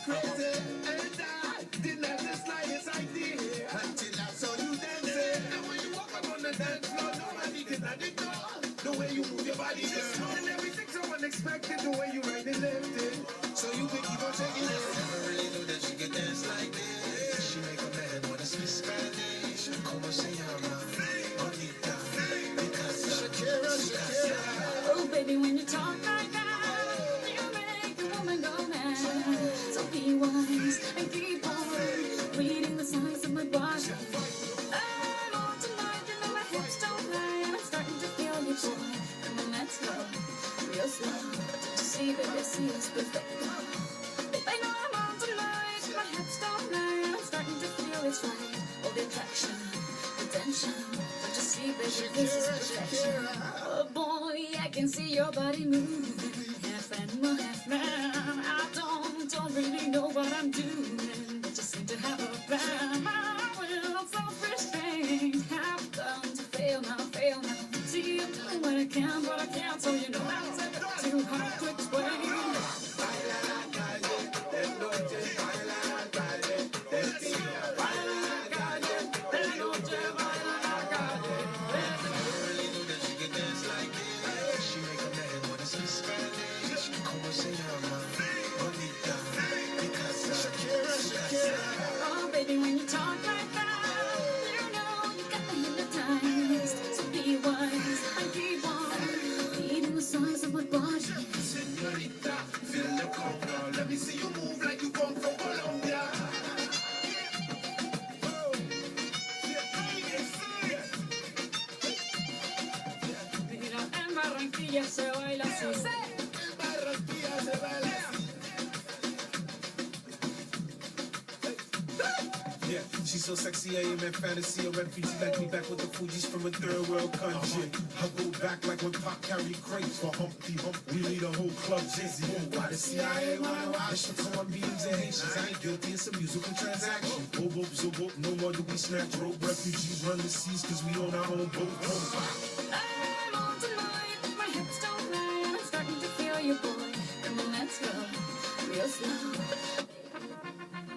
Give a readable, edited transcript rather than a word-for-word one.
crazy, and I didn't have the slightest idea until I saw you dancing. And when you walk up on the dance floor, nobody can ignore the way you move your body, girl. And everything's so unexpected, the way you right and left it. So you can keep on taking it. Never really knew that she could dance like this. She make a man wanna speak Spanish. Como se llama? Bonita. Shakira, Shakira. Oh, baby, when you talk like that, you make a woman go mad. So be wise and keep on reading the signs of my body. I'm on tonight, you know my hips don't lie, and I'm starting to feel you, boy. Come on, let's go, real slow. Don't you see, baby, see us perfecto. I know I'm on tonight, my hips don't lie, and I'm starting to feel it's right. All the attraction, the tension. Don't you see, baby, this is perfection. Oh boy, I can see your body moving, half animal, half man. I don't really know what I'm doing, but just seem to have a plan. My will, self-restraint, have come to fail now, fail now. See, I'm doing what I can, but I can't, so you know that's too hard to explain. Oh, baby, when you talk like that, you know you got me hypnotized. So be wise and keep on reading the signs of my body. Señorita, feel the conga. Let me see you move like you come from Colombia. Mira, en Barranquilla se baila así. En Barranquilla se baila así. Yeah, she's so sexy, I am in fantasy. A refugee like me back with the Fugees from a third world country. I go back like when Pop carried crates for Humpty Hump. We lead a whole club dizzy. Why the CIA wanna watch the Colombians and Haitians? I ain't guilty, it's a musical transaction. Oh, whoop, so whoop, no more do we snatch rope. Refugees run the seas cause we own our own boat. I'm on tonight, my hips don't lie, and I'm starting to feel you, boy. Come on, let's go, real slow.